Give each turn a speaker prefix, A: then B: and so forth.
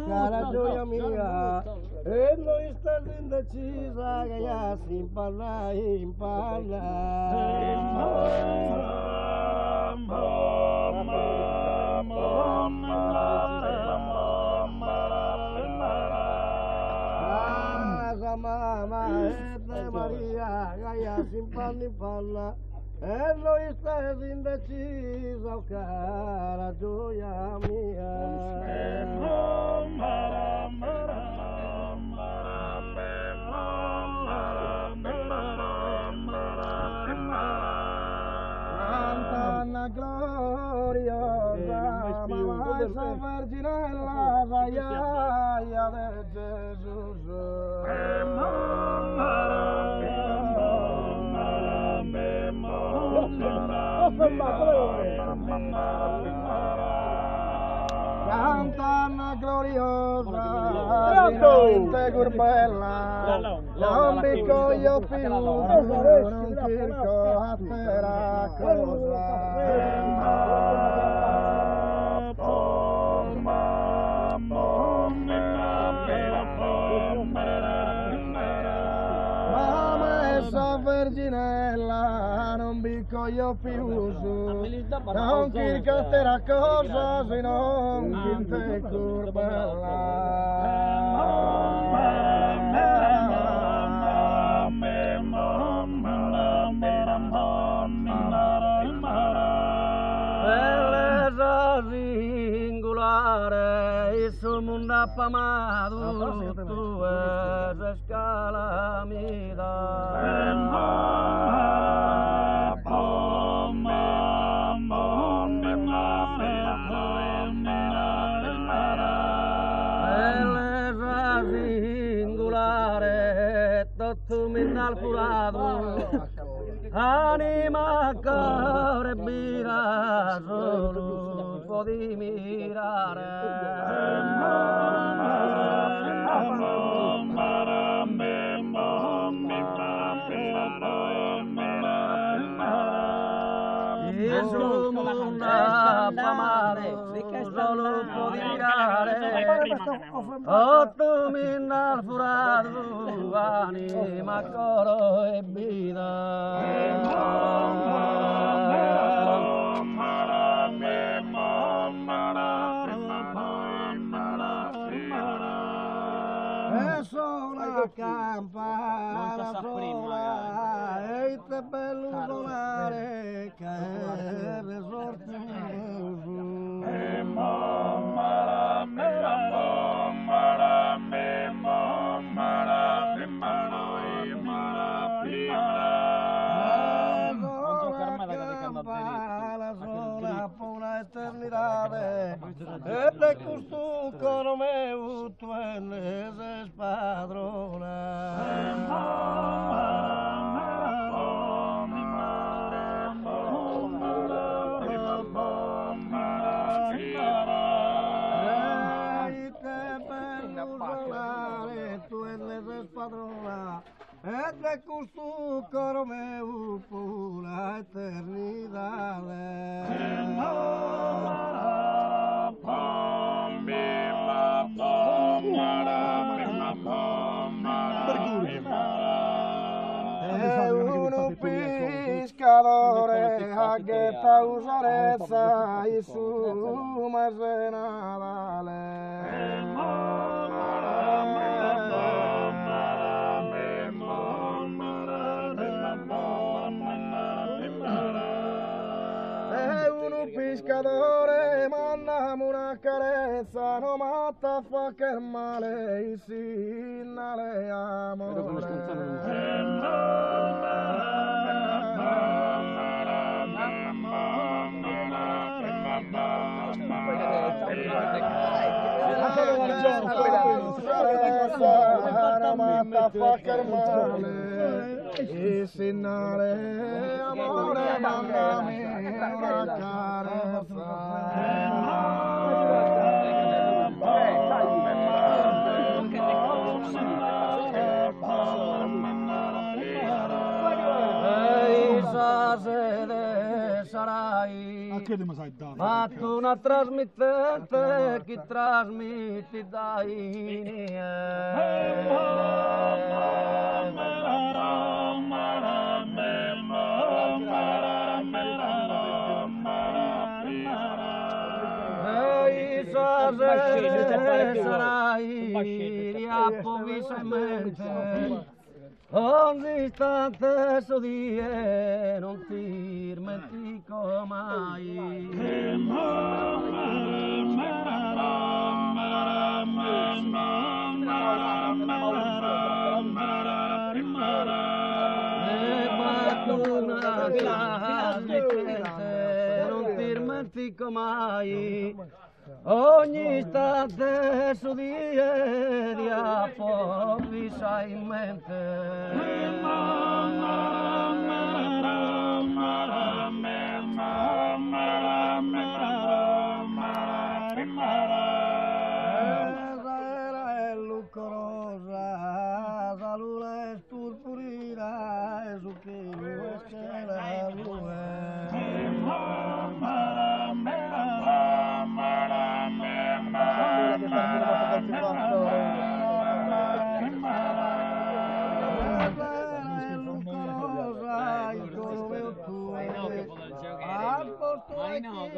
A: Cara gioia mia, e noi stando indecisa che ya si impalla, Mama, Maria, che ya si impalla, e noi stando indecisa, cara gioia mia. Santa gloriosa, mamma esa verginella, raia de Gesù. Santa gloriosa, te gurbella, non dico io più, non cerco a terra verginella, non dico io più su, non chi canterà cosa se non chi te bellezza singolare, il suo mondo affamato, tu è scalamita. Tu mi dal furato, anima che respira solo può di Gesù non affamare, solo può di mirare, tu mi dal furato, anima, coro e e sola campana sola, e te bello solare che è risorto. E te questo coro meu tu sei spadrona. E te questo coro meu pura eternità. È un pescatore a ghetta usarezza e su pescatore, mandami una carezza, non matta fa che male, si le e sinale amore mandami una carezza.
B: che mi sai dato?
A: Ma tu una trasmittente che trasmetti dai sarai riappovisamente ogni istante so di non ti dimentico mai non ti dimentico mai ogni istante su di approvvisa in I know,